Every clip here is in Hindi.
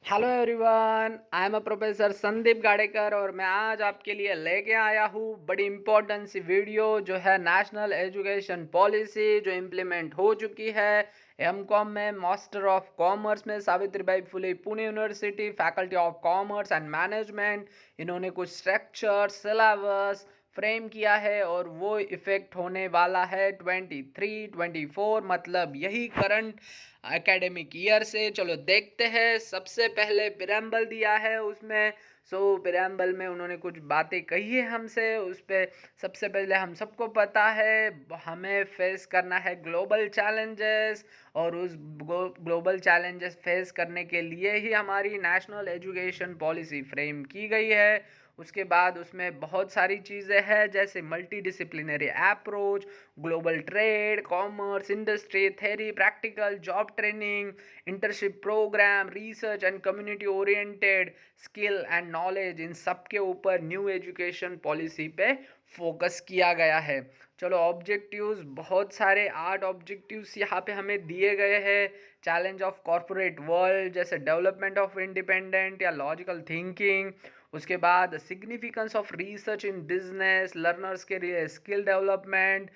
Hello everyone, I am a professor Sandeep Gadekar और मैं आज आपके लिए लेके आया हूँ बड़ी इम्पोर्टेंट सी वीडियो जो है नेशनल एजुकेशन पॉलिसी जो इम्प्लीमेंट हो चुकी है एमकॉम में मास्टर ऑफ कॉमर्स में Savitribai Phule Pune university faculty of commerce and management. इन्होंने कुछ स्ट्रक्चर सिलेबस फ्रेम किया है और वो इफेक्ट होने वाला है 23-24 मतलब यही करंट एकेडमिक ईयर से। चलो देखते हैं। सबसे पहले पिराम्बल दिया है उसमें। पिराम्बल में उन्होंने कुछ बातें कही है हमसे उस पर। सबसे पहले हम सबको पता है हमें फेस करना है ग्लोबल चैलेंजेस और उस ग्लोबल चैलेंजेस फेस करने के लिए ही हमारी नेशनल एजुकेशन पॉलिसी फ्रेम की गई है। उसके बाद उसमें बहुत सारी चीज़ें हैं जैसे multi disciplinary approach, global trade, commerce, industry, theory, practical, job training, internship programme, research and community oriented skill and knowledge, इन सब के ऊपर न्यू एजुकेशन पॉलिसी पे फोकस किया गया है। चलो ऑब्जेक्टिव्स, बहुत सारे 8 ऑब्जेक्टिव्स यहाँ पे हमें दिए गए हैं। चैलेंज ऑफ कॉरपोरेट वर्ल्ड जैसे डेवलपमेंट ऑफ इंडिपेंडेंट या लॉजिकल थिंकिंग। उसके बाद significance of research in business, learners के लिए skill development,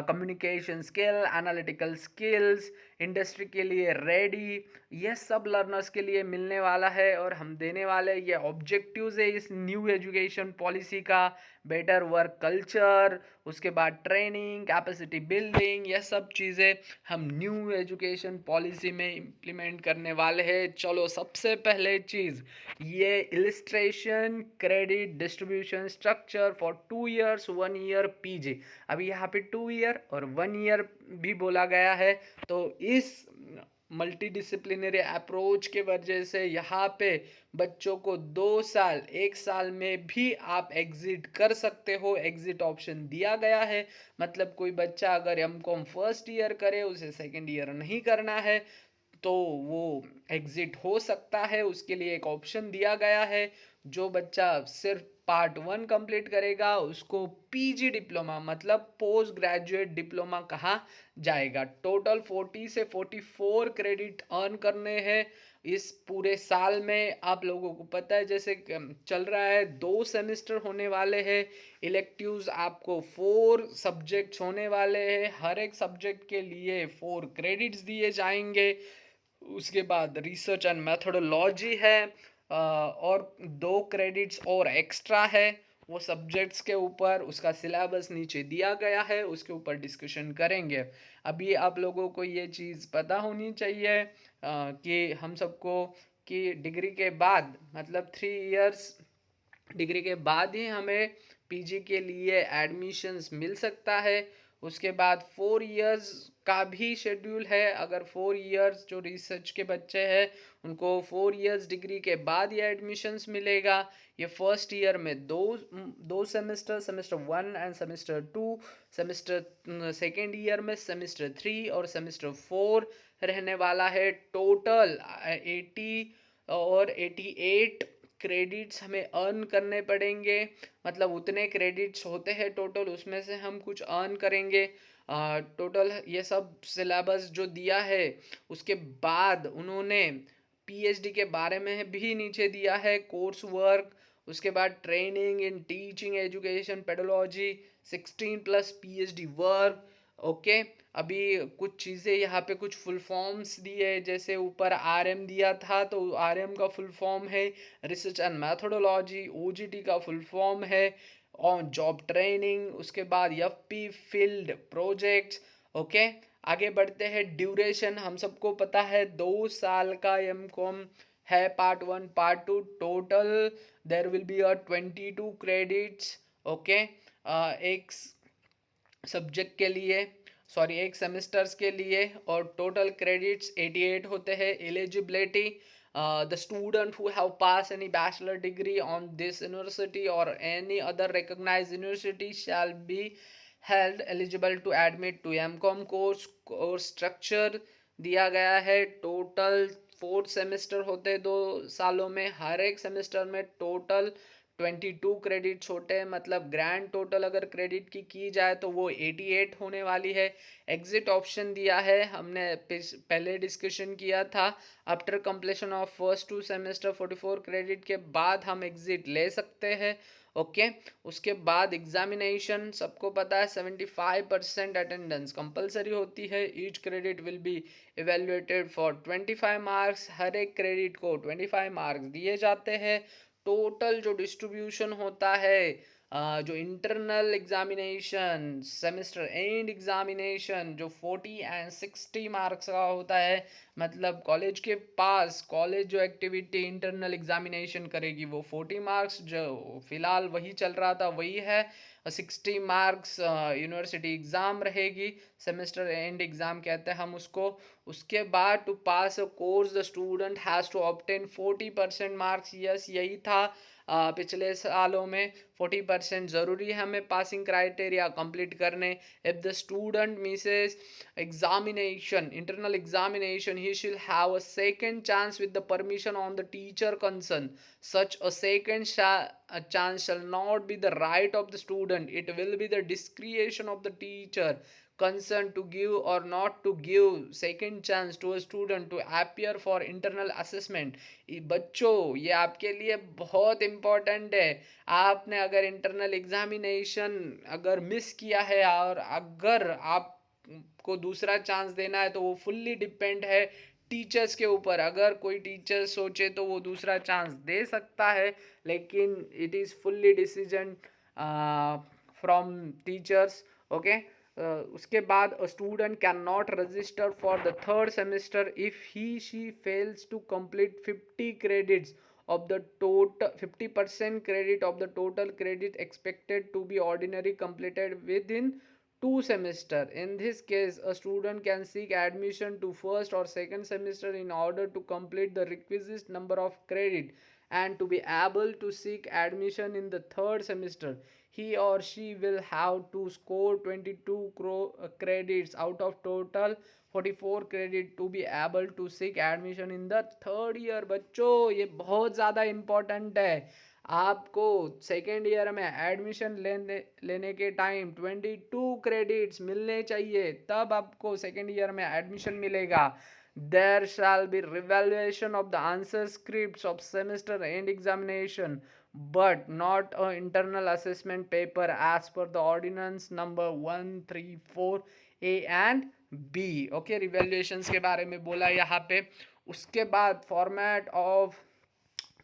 communication skill, analytical skills, industry के लिए रेडी, ये सब लर्नर्स के लिए मिलने वाला है और हम देने वाले ये ऑब्जेक्टिव्स है इस न्यू एजुकेशन पॉलिसी का। बेटर वर्क कल्चर, उसके बाद ट्रेनिंग, कैपेसिटी बिल्डिंग, ये सब चीज़ें हम न्यू एजुकेशन पॉलिसी में इम्प्लीमेंट करने वाले हैं। चलो सबसे पहले चीज़ ये illustration credit distribution structure for 2 years 1 year PG. अभी यहाँ पे 2 year और 1 year भी बोला गया है। तो इस मल्टी डिसिप्लिनरी अप्रोच के वजह से यहाँ पे बच्चों को 2 साल, 1 साल में भी आप एग्जिट कर सकते हो। एग्जिट ऑप्शन दिया गया है, मतलब कोई बच्चा अगर एमकॉम फर्स्ट ईयर करे, उसे सेकेंड ईयर नहीं करना है तो वो एग्जिट हो सकता है। उसके लिए एक ऑप्शन दिया गया है। जो बच्चा सिर्फ पार्ट 1 कंप्लीट करेगा उसको पीजी डिप्लोमा मतलब पोस्ट ग्रेजुएट डिप्लोमा कहा जाएगा। टोटल 40 से 44 क्रेडिट अर्न करने हैं इस पूरे साल में। आप लोगों को पता है जैसे चल रहा है 2 सेमेस्टर होने वाले हैं। इलेक्टिव्स आपको 4 सब्जेक्ट्स होने वाले हैं। हर एक सब्जेक्ट के लिए 4 क्रेडिट्स दिए जाएंगे। उसके बाद रिसर्च एंड मेथोडोलॉजी है और 2 क्रेडिट्स और एक्स्ट्रा है वो सब्जेक्ट्स के ऊपर। उसका सिलेबस नीचे दिया गया है, उसके ऊपर डिस्कशन करेंगे। अभी आप लोगों को ये चीज़ पता होनी चाहिए कि हम सबको कि डिग्री के बाद मतलब 3 years डिग्री के बाद ही हमें पीजी के लिए एडमिशन्स मिल सकता है। उसके बाद 4 years का भी शेड्यूल है। अगर 4 years जो रिसर्च के बच्चे हैं उनको 4 years डिग्री के बाद ये एडमिशन्स मिलेगा। ये फर्स्ट ईयर में दो semester, semester 1 end semester 2, semester second year में सेमेस्टर 3 और सेमेस्टर 4 रहने वाला है। टोटल 80 और 88 क्रेडिट्स हमें अर्न करने पड़ेंगे। मतलब उतने क्रेडिट्स होते हैं टोटल, उसमें से हम कुछ अर्न करेंगे। टोटल ये सब सिलेबस जो दिया है उसके बाद उन्होंने पीएचडी के बारे में भी नीचे दिया है, कोर्स वर्क। उसके बाद training in teaching education pedology, 16+ PhD work. Okay, अभी कुछ चीज़ें यहाँ पे कुछ फुल फॉर्म्स दिए, जैसे ऊपर आरएम दिया था तो आरएम का फुल फॉर्म है रिसर्च एंड मैथोडोलॉजी। ओजीटी का फुल फॉर्म है ऑन जॉब ट्रेनिंग। उसके बाद एफपी फील्ड प्रोजेक्ट्स। ओके, आगे बढ़ते हैं। ड्यूरेशन हम सबको पता है 2 साल का एमकॉम है। Part 1 part 2 total there will be 22 credits. Okay, एक सब्जेक्ट के लिए, सॉरी एक सेमेस्टर्स के लिए, और टोटल क्रेडिट्स 88 होते हैं। Eligibility, the student who have passed any bachelor degree on this university or any other recognized university shall be held eligible to admit to MCOM course structure दिया गया है। टोटल 4 सेमेस्टर होते 2 सालों में। हर एक सेमेस्टर में टोटल 22 क्रेडिट्स होते हैं, मतलब ग्रैंड टोटल अगर क्रेडिट की जाए तो वो 88 होने वाली है। एग्जिट ऑप्शन दिया है, हमने पहले डिस्कशन किया था, after completion of first 2 semester 44 credit के बाद हम एग्जिट ले सकते हैं। ओके उसके बाद एग्जामिनेशन, सबको पता है 75% अटेंडेंस कंपलसरी होती है। Each credit will be evaluated for 25 marks, हर एक क्रेडिट को 25 मार्क्स दिए जाते हैं। टोटल जो डिस्ट्रीब्यूशन होता है, जो internal examination, semester and examination जो 40 एंड 60 मार्क्स का होता है, मतलब कॉलेज के पास कॉलेज जो एक्टिविटी इंटरनल एग्जामिनेशन करेगी वो 40 मार्क्स, जो फिलहाल वही चल रहा था वही है। 60 मार्क्स यूनिवर्सिटी एग्ज़ाम रहेगी, सेमेस्टर एंड एग्ज़ाम कहते हैं हम उसको। उसके बाद to pass a course the student has to obtain 40% marks. Yes यही था पिछले सालों में, 40% ज़रूरी है हमें पासिंग क्राइटेरिया कंप्लीट करने। If the student misses examination, internal examination, he shall have a second chance with the permission on the teacher concerned. Such a second a chance shall not be the right of the student, it will be the discretion of the teacher concerned to give or not to give second chance to a student to appear for internal assessment. बच्चों ये आपके लिए बहुत इम्पोर्टेंट है। आपने अगर इंटरनल एग्जामिनेशन अगर मिस किया है और अगर आप को दूसरा चांस देना है तो वो फुल्ली डिपेंड है टीचर्स के ऊपर। अगर कोई टीचर सोचे तो वो दूसरा चांस दे सकता है, लेकिन it is fully decision from teachers. Okay उसके बाद a student can not register for the third semester if he she fails to complete 50 credits of the total 50% credit of the total credit expected to be ordinary completed within 2 semester. In this case a student can seek admission to first or second semester in order to complete the requisite number of credit, and to be able to seek admission in the third semester he or she will have to score 22 credits out of total 44 credit to be able to seek admission in the third year. बच्चों ये बहुत ज़्यादा इम्पोर्टेंट है। आपको सेकेंड ईयर में एडमिशन लेने के टाइम 22 क्रेडिट्स मिलने चाहिए, तब आपको सेकेंड ईयर में एडमिशन मिलेगा। There shall be revaluation of the answer scripts of semester end examination, but not an internal assessment paper as per the ordinance number 134A and B. Okay revaluations के बारे में बोला यहाँ पे। उसके बाद format of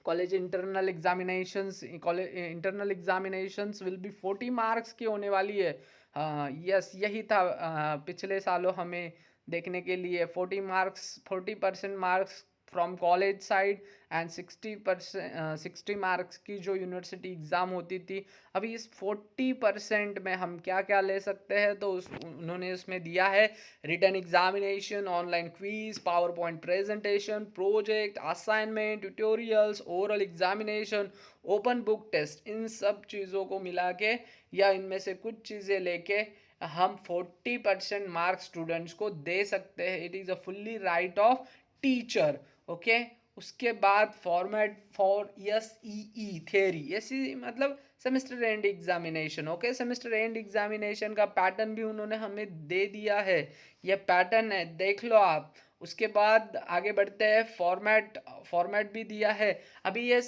college internal examinations, college internal examinations will be 40 marks की होने वाली है। यस यही था पिछले सालों हमें देखने के लिए 40% marks from college side and 60 marks की जो यूनिवर्सिटी एग्ज़ाम होती थी। अभी इस 40% में हम क्या क्या ले सकते हैं, तो उन्होंने उसमें दिया है written examination, online quiz, power point presentation, project, assignment, tutorials, oral examination, open book test. इन सब चीज़ों को मिला के या इनमें से कुछ चीज़ें लेके हम 40% मार्क्स स्टूडेंट्स को दे सकते हैं। It is a fully right of teacher. Okay उसके बाद format for SEE theory, SEE मतलब semester and examination. Okay semester and examination का पैटर्न भी उन्होंने हमें दे दिया है, ये पैटर्न है देख लो आप। उसके बाद आगे बढ़ते हैं, फॉर्मेट भी दिया है। अभी ये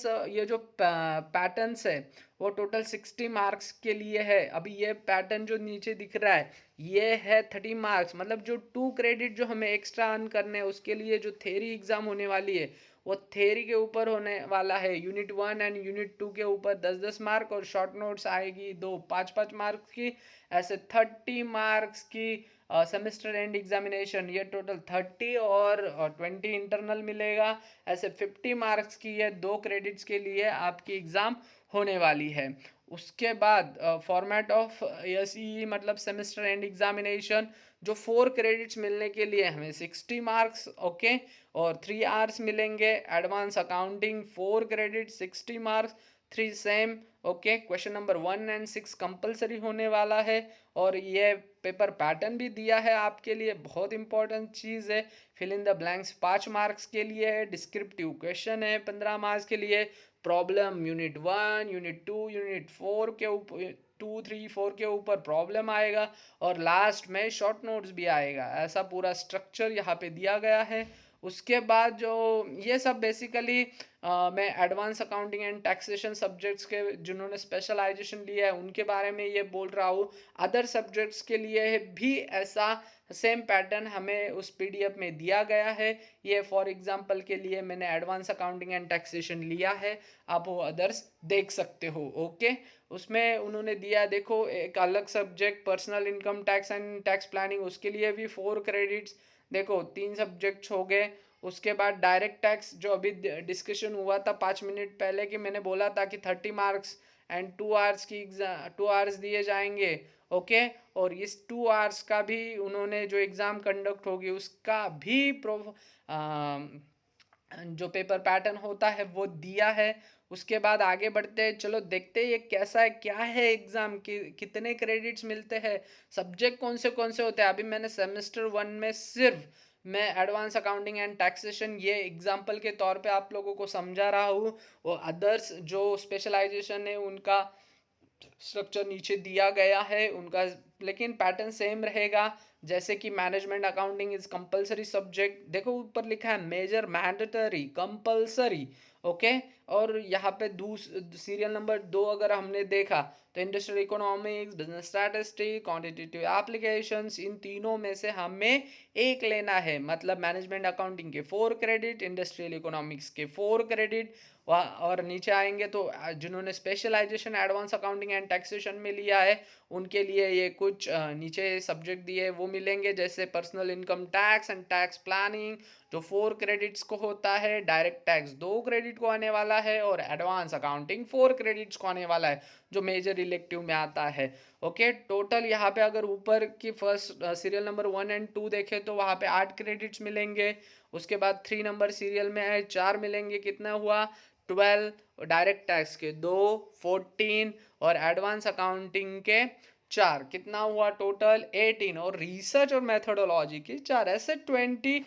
जो पैटर्न्स है वो टोटल 60 मार्क्स के लिए है। अभी ये पैटर्न जो नीचे दिख रहा है ये है 30 मार्क्स, मतलब जो 2 क्रेडिट जो हमें एक्स्ट्रा अर्न करने हैं उसके लिए जो थ्योरी एग्जाम होने वाली है वो थ्योरी के ऊपर होने वाला है। यूनिट 1 एंड यूनिट 2 के ऊपर 10-10 मार्क और शॉर्ट नोट्स आएगी 2 5-5 मार्क्स की। ऐसे 30 मार्क्स की सेमेस्टर एंड एग्जामिनेशन, ये टोटल 30 और 20 इंटरनल मिलेगा। ऐसे 50 मार्क्स की ये 2 क्रेडिट्स के लिए आपकी एग्ज़ाम होने वाली है। उसके बाद फॉर्मेट ऑफ SEE मतलब सेमेस्टर एंड एग्जामिनेशन, जो 4 क्रेडिट्स मिलने के लिए हमें 60 मार्क्स ओके और 3 आवर्स मिलेंगे। Advance accounting 4 credit 60 marks, 3 same. Okay, question number 1 and 6 compulsory होने वाला है और ये पेपर पैटर्न भी दिया है आपके लिए, बहुत इंपॉर्टेंट चीज़ है। Fill in the blanks 5 marks के लिए है, डिस्क्रिप्टिव क्वेश्चन है 15 मार्क्स के लिए, प्रॉब्लम यूनिट 1, यूनिट 2, यूनिट 4 के ऊपर 2, 3, 4 के ऊपर प्रॉब्लम आएगा और लास्ट में शॉर्ट नोट्स भी आएगा। ऐसा पूरा स्ट्रक्चर यहाँ पे दिया गया है। उसके बाद जो ये सब बेसिकली मैं advance accounting and taxation subjects के जिन्होंने स्पेशलाइजेशन लिया है उनके बारे में ये बोल रहा हूँ। अदर सब्जेक्ट्स के लिए भी ऐसा सेम पैटर्न हमें उस पीडीएफ में दिया गया है। ये फॉर एग्जांपल के लिए मैंने एडवांस अकाउंटिंग एंड टैक्सेशन लिया है, आप वो अदर्स देख सकते हो। ओके, उसमें उन्होंने दिया, देखो एक अलग subject personal income tax and tax planning, उसके लिए भी 4 क्रेडिट्स। देखो 3 सब्जेक्ट्स हो गए। उसके बाद डायरेक्ट टैक्स जो अभी डिस्कशन हुआ था 5 मिनट पहले कि मैंने बोला था कि 30 मार्क्स एंड 2 आवर्स की 2 आवर्स दिए जाएंगे। ओके, और इस 2 आवर्स का भी उन्होंने जो एग्ज़ाम कंडक्ट होगी उसका भी जो पेपर पैटर्न होता है वो दिया है। उसके बाद आगे बढ़ते हैं, चलो देखते हैं ये कैसा है, क्या है एग्ज़ाम की, कितने क्रेडिट्स मिलते हैं, सब्जेक्ट कौन से होते हैं। अभी मैंने सेमेस्टर 1 में सिर्फ मैं एडवांस अकाउंटिंग एंड टैक्सेशन ये एग्जाम्पल के तौर पे आप लोगों को समझा रहा हूँ। वो अदर्स जो स्पेशलाइजेशन है उनका स्ट्रक्चर नीचे दिया गया है उनका, लेकिन पैटर्न सेम रहेगा। जैसे कि management accounting is compulsory subject, देखो ऊपर लिखा है मेजर मैंडेटरी कंपलसरी। ओके, और यहाँ पे सीरियल नंबर 2 अगर हमने देखा तो industrial economics, business statistics, quantitative applications, इन तीनों में से हमें एक लेना है। मतलब मैनेजमेंट अकाउंटिंग के 4 क्रेडिट, इंडस्ट्रियल इकोनॉमिक्स के 4 क्रेडिट, और नीचे आएंगे तो जिन्होंने specialisation advance accounting and taxation में लिया है उनके लिए ये कुछ नीचे सब्जेक्ट दिए वो मिलेंगे, जैसे personal income tax and tax planning जो 4 क्रेडिट्स को होता है, डायरेक्ट टैक्स 2 क्रेडिट को आने वाला है और एडवांस अकाउंटिंग 4 क्रेडिट्स को आने वाला है जो मेजर इलेक्टिव में आता है। ओके, टोटल यहाँ पे अगर ऊपर की फर्स्ट सीरियल नंबर 1 एंड 2 देखें तो वहाँ पे 8 क्रेडिट्स मिलेंगे। उसके बाद 3 नंबर सीरियल में है 4 मिलेंगे, कितना हुआ 12, डायरेक्ट टैक्स के 2, 14 और एडवांस अकाउंटिंग के 4, कितना हुआ टोटल 18, और रिसर्च और मेथोडोलॉजी की 4, ऐसे 22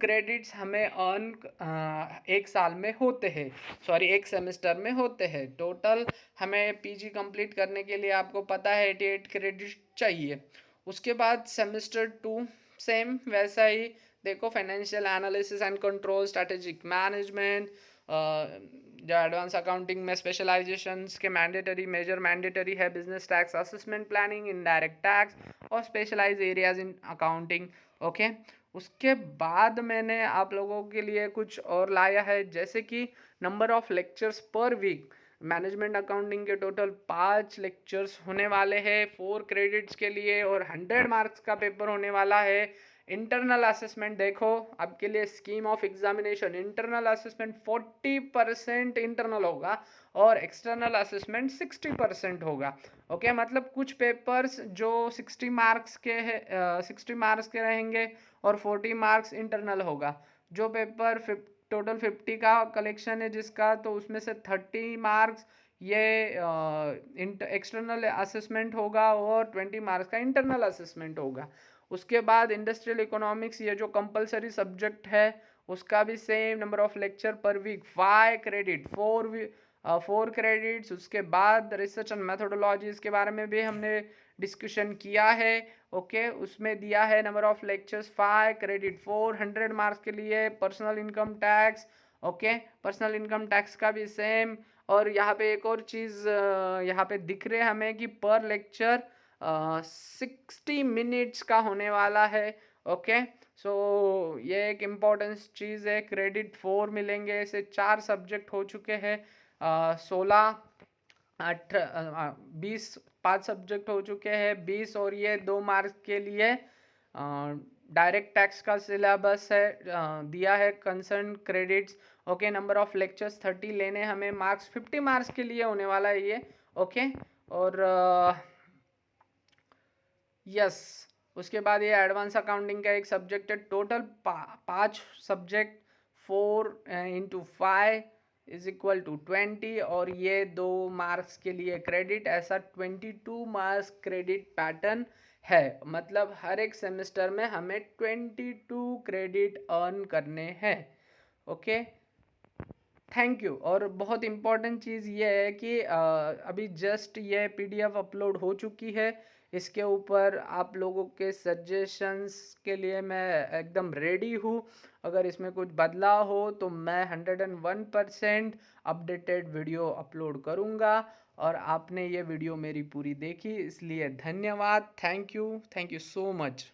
क्रेडिट्स हमें अर्न एक साल में होते हैं, सॉरी एक सेमेस्टर में होते हैं। टोटल हमें पीजी कंप्लीट करने के लिए आपको पता है 88 क्रेडिट चाहिए। उसके बाद सेमेस्टर 2 सेम वैसा ही, देखो financial analysis and control, strategic management, जो एडवांस अकाउंटिंग में स्पेशलाइजेशंस के मैंडेटरी मेजर मैंडेटरी है, business tax, assessment planning, indirect tax और specialise areas in accounting. Okay, उसके बाद मैंने आप लोगों के लिए कुछ और लाया है, जैसे कि number of lectures per week. Management accounting के टोटल 5 लेक्चर्स होने वाले हैं 4 क्रेडिट्स के लिए और 100 मार्क्स का पेपर होने वाला है। इंटरनल असेसमेंट देखो आपके लिए scheme of examination, internal assessment 40% internal होगा और एक्सटर्नल असेसमेंट 60% होगा। ओके, मतलब कुछ पेपर्स जो 60 मार्क्स के है 60 मार्क्स के रहेंगे और 40 मार्क्स इंटरनल होगा। जो पेपर टोटल 50 का कलेक्शन है जिसका, तो उसमें से 30 मार्क्स ये एक्सटर्नल असेसमेंट होगा और 20 मार्क्स का इंटरनल असेसमेंट होगा। उसके बाद इंडस्ट्रियल इकोनॉमिक्स ये जो कंपलसरी सब्जेक्ट है उसका भी same number of lecture per week 5 credit 4 credits. उसके बाद रिसर्च एंड मेथोडोलॉजीज के बारे में भी हमने डिस्कशन किया है। ओके, उसमें दिया है number of lectures 5 credit 400 marks के लिए। Personal income tax, okay, personal income tax का भी सेम। और यहाँ पे एक और चीज़ यहाँ पे दिख रहे हमें कि पर लेक्चर 60 मिनट्स का होने वाला है। ओके, सो ये एक इम्पोर्टेंट चीज़ है। क्रेडिट 4 मिलेंगे, ऐसे 4 सब्जेक्ट हो चुके हैं। 16 20 5 सब्जेक्ट हो चुके हैं 20, और ये 2 मार्क्स के लिए डायरेक्ट टैक्स का सिलेबस है दिया है concern credits. Okay, number of lectures 30 लेने हमें, मार्क्स 50 मार्क्स के लिए होने वाला है ये। ओके, और यस उसके बाद ये एडवांस अकाउंटिंग का एक सब्जेक्ट है। Total 5 subject 4 into 5 is equal to 20 और ये 2 मार्क्स के लिए क्रेडिट, ऐसा 22 मार्क्स क्रेडिट पैटर्न है। मतलब हर एक सेमेस्टर में हमें 22 क्रेडिट अर्न करने हैं। Okay, thank you. और बहुत इम्पॉर्टेंट चीज़ ये है कि अभी जस्ट ये पीडीएफ अपलोड हो चुकी है। इसके ऊपर आप लोगों के सजेशंस के लिए मैं एकदम रेडी हूँ। अगर इसमें कुछ बदलाव हो तो मैं 101% अपडेटेड वीडियो अपलोड करूँगा। और आपने ये वीडियो मेरी पूरी देखी इसलिए धन्यवाद। Thank you so much.